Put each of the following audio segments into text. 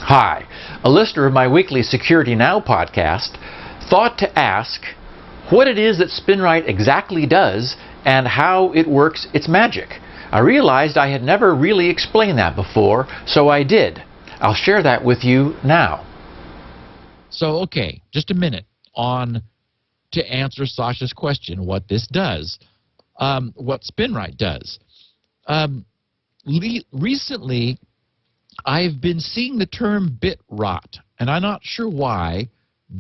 Hi, a listener of my weekly Security Now podcast thought to ask what it is that Spinrite exactly does and how it works its magic. I realized I had never really explained that before, so I did. I'll share that with you now. So, okay, just a minute to answer Sasha's question, what this does, what Spinrite does. Recently, I've been seeing the term bit rot, and I'm not sure why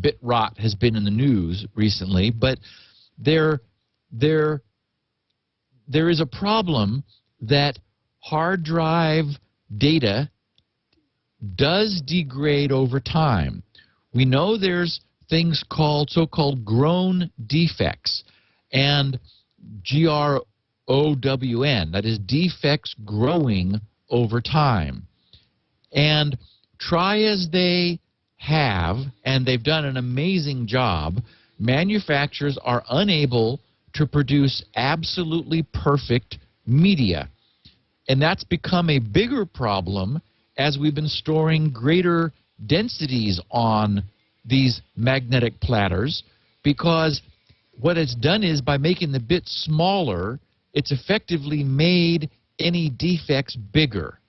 bit rot has been in the news recently, but there is a problem that hard drive data does degrade over time. We know there's things called so-called grown defects, and GROWN, that is defects growing over time. And try as they have, and they've done an amazing job, manufacturers are unable to produce absolutely perfect media. And that's become a bigger problem as we've been storing greater densities on these magnetic platters, because what it's done is by making the bits smaller, it's effectively made any defects bigger.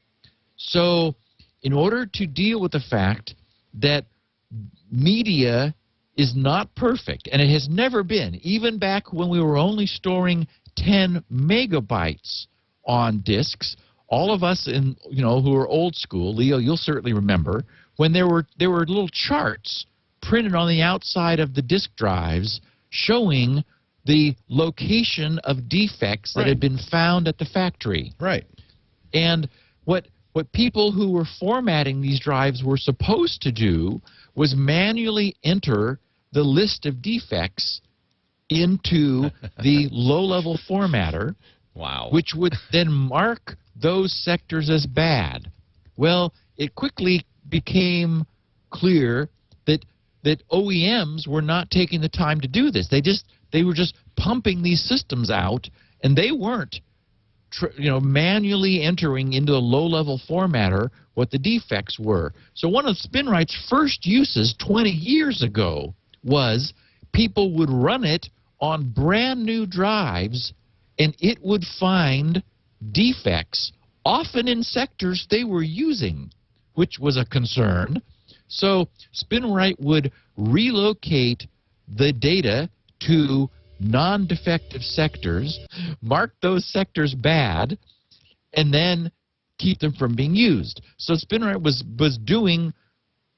So in order to deal with the fact that media is not perfect, and it has never been, even back when we were only storing 10 megabytes on disks, all of us who are old school, Leo, you'll certainly remember, when there were little charts printed on the outside of the disk drives showing the location of defects that had been found at the factory. Right. And what people who were formatting these drives were supposed to do was manually enter the list of defects into the low-level formatter, which would then mark those sectors as bad. Well, it quickly became clear that OEMs were not taking the time to do this. They were just pumping these systems out, and they weren't manually entering into a low-level formatter what the defects were. So one of Spinrite's first uses 20 years ago was people would run it on brand new drives, and it would find defects, often in sectors they were using, which was a concern. So Spinrite would relocate the data to non-defective sectors, mark those sectors bad, and then keep them from being used. So Spinrite was doing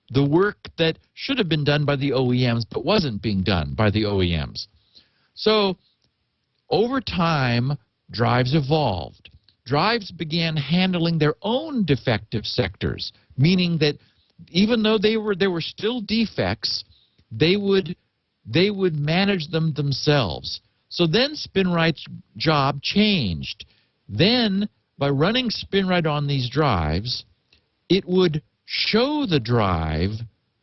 the work that should have been done by the OEMs but wasn't being done by the OEMs. So over time, drives evolved. Drives began handling their own defective sectors, meaning that even though there were still defects, they would manage them themselves. So then Spinrite's job changed. Then, by running Spinrite on these drives, it would show the drive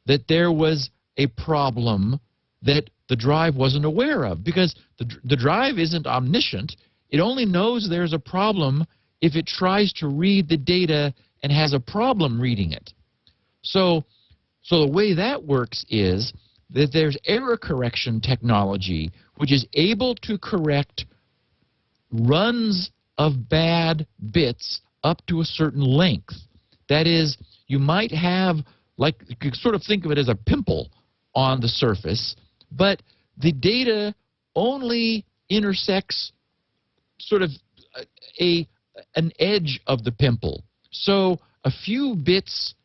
that there was a problem that the drive wasn't aware of, because the drive isn't omniscient. It only knows there's a problem if it tries to read the data and has a problem reading it. So the way that works is that there's error correction technology which is able to correct runs of bad bits up to a certain length. That is, you might have, like, you could sort of think of it as a pimple on the surface, but the data only intersects sort of an edge of the pimple. So a few bits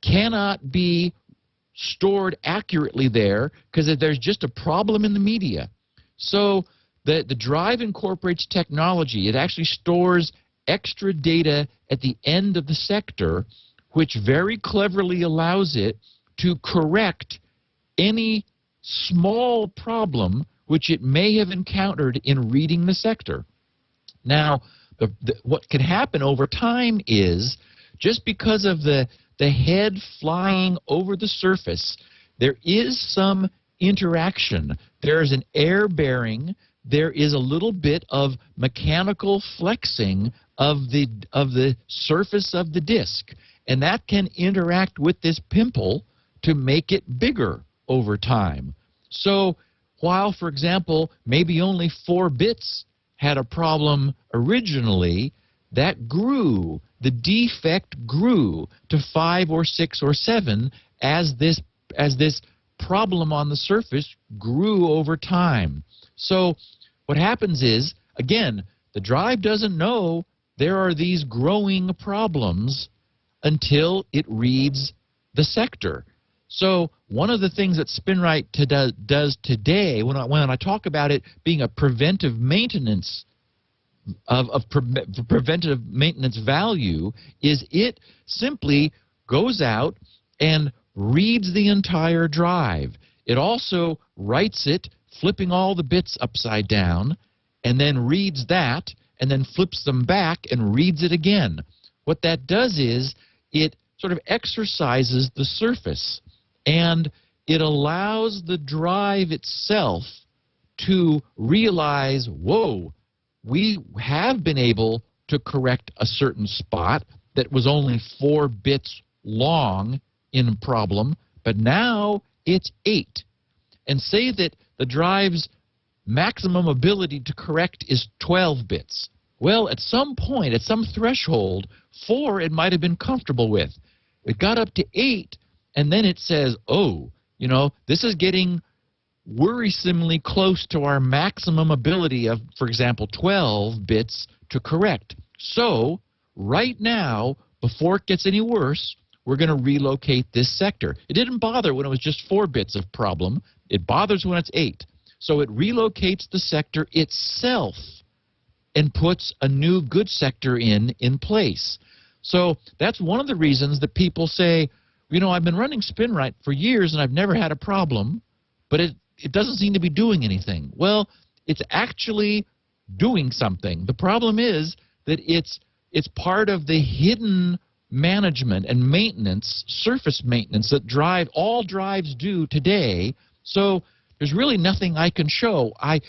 cannot be stored accurately there because there's just a problem in the media. So the drive incorporates technology. It actually stores extra data at the end of the sector, which very cleverly allows it to correct any small problem which it may have encountered in reading the sector. Now, what can happen over time is, just because of the head flying over the surface, there is some interaction. There is an air bearing. There is a little bit of mechanical flexing of the surface of the disk. and that can interact with this pimple to make it bigger over time. So while, for example, maybe only 4 bits had a problem originally, that grew. The defect grew to 5 or 6 or 7 as this problem on the surface grew over time. So what happens is, again, the drive doesn't know there are these growing problems until it reads the sector. So one of the things that Spinrite does today, when I talk about it being a preventive maintenance preventive maintenance value, is it simply goes out and reads the entire drive. It also writes it, flipping all the bits upside down, and then reads that, and then flips them back and reads it again. What that does is it sort of exercises the surface, and it allows the drive itself to realize, whoa, we have been able to correct a certain spot that was only 4 bits long in a problem, but now it's 8. And say that the drive's maximum ability to correct is 12 bits. Well, at some point, at some threshold, 4 it might have been comfortable with. It got up to 8, and then it says, oh, you know, this is getting worrisomely close to our maximum ability of, for example, 12 bits to correct. So right now, before it gets any worse, we're going to relocate this sector. It didn't bother when it was just 4 bits of problem. It bothers when it's 8. So it relocates the sector itself and puts a new good sector in place. So that's one of the reasons that people say, you know, I've been running Spinrite for years and I've never had a problem, but it doesn't seem to be doing anything. Well, it's actually doing something. The problem is that it's part of the hidden management and maintenance, surface maintenance, that all drives do today. So there's really nothing I can show. I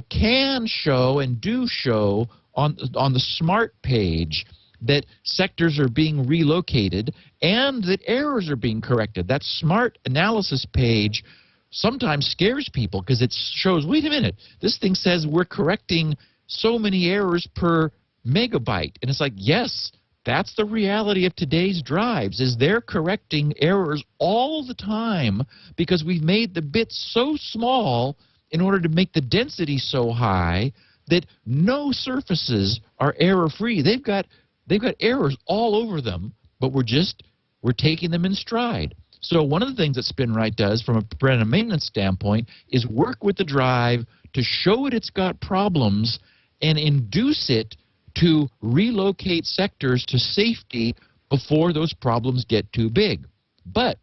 can show and do show on the SMART page that sectors are being relocated and that errors are being corrected. That SMART analysis page sometimes scares people because it shows, wait a minute, this thing says we're correcting so many errors per megabyte. And it's like, yes, that's the reality of today's drives, is they're correcting errors all the time because we've made the bits so small in order to make the density so high that no surfaces are error-free. They've got errors all over them, but we're taking them in stride. So one of the things that Spinrite does from a preventive maintenance standpoint is work with the drive to show it it's got problems and induce it to relocate sectors to safety before those problems get too big. But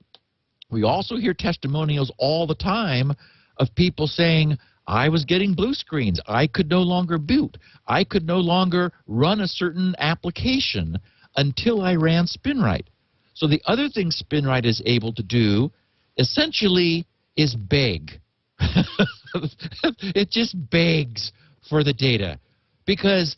we also hear testimonials all the time of people saying, I was getting blue screens. I could no longer boot. I could no longer run a certain application until I ran Spinrite. So the other thing Spinrite is able to do essentially is beg. It just begs for the data because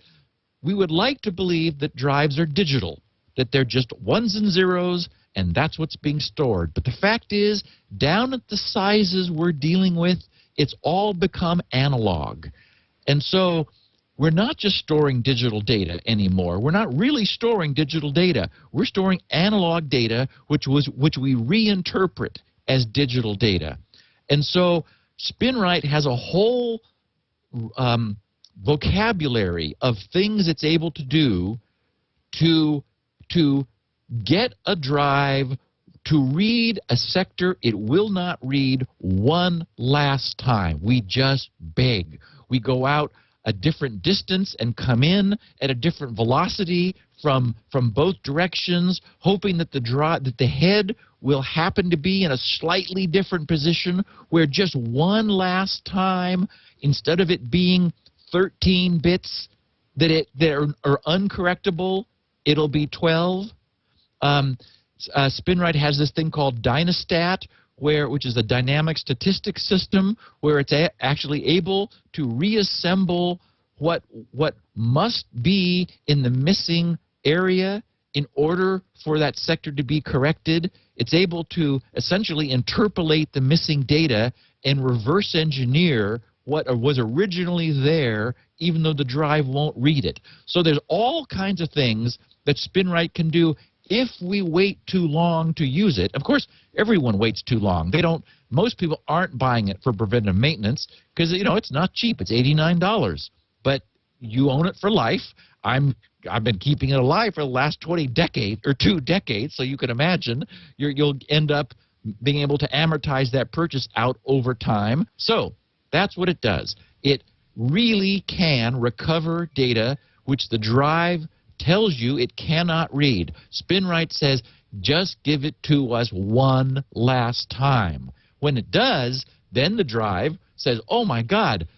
we would like to believe that drives are digital, that they're just ones and zeros, and that's what's being stored. But the fact is, down at the sizes we're dealing with, it's all become analog. And so we're not just storing digital data anymore. We're not really storing digital data. We're storing analog data, which we reinterpret as digital data. And so Spinrite has a whole vocabulary of things it's able to do to get a drive to read a sector it will not read one last time. We just beg. We go out a different distance and come in at a different velocity from both directions, hoping that the head will happen to be in a slightly different position where just one last time, instead of it being 13 bits that are uncorrectable, it'll be 12. Spinrite has this thing called Dynastat, which is a dynamic statistics system, where it's actually able to reassemble what must be in the missing area in order for that sector to be corrected, it's able to essentially interpolate the missing data and reverse engineer what was originally there, even though the drive won't read it. So there's all kinds of things that Spinrite can do if we wait too long to use it. Of course, everyone waits too long. Most people aren't buying it for preventive maintenance because, it's not cheap. It's $89. But you own it for life. I've been keeping it alive for the last 2 decades, so you can imagine you'll end up being able to amortize that purchase out over time. So that's what it does. It really can recover data which the drive tells you it cannot read. Spinrite says, just give it to us one last time. When it does, then the drive says, oh my God,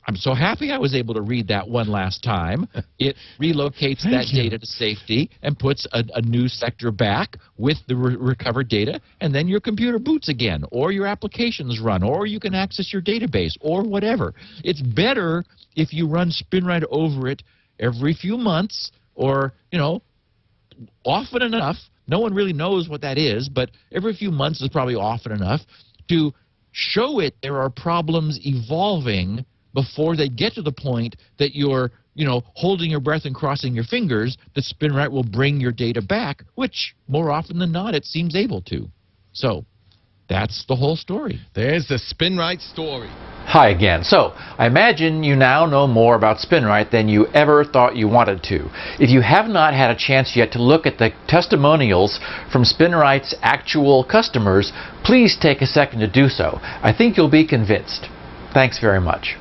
I'm so happy I was able to read that one last time. It relocates that data to safety and puts a new sector back with the recovered data, and then your computer boots again, or your applications run, or you can access your database, or whatever. It's better if you run Spinrite over it every few months, or, often enough. No one really knows what that is, but every few months is probably often enough to show it there are problems evolving before they get to the point that you're, holding your breath and crossing your fingers that Spinrite will bring your data back, which more often than not it seems able to. So that's the whole story. There's the Spinrite story. Hi again. So, I imagine you now know more about Spinrite than you ever thought you wanted to. If you have not had a chance yet to look at the testimonials from Spinrite's actual customers, please take a second to do so. I think you'll be convinced. Thanks very much.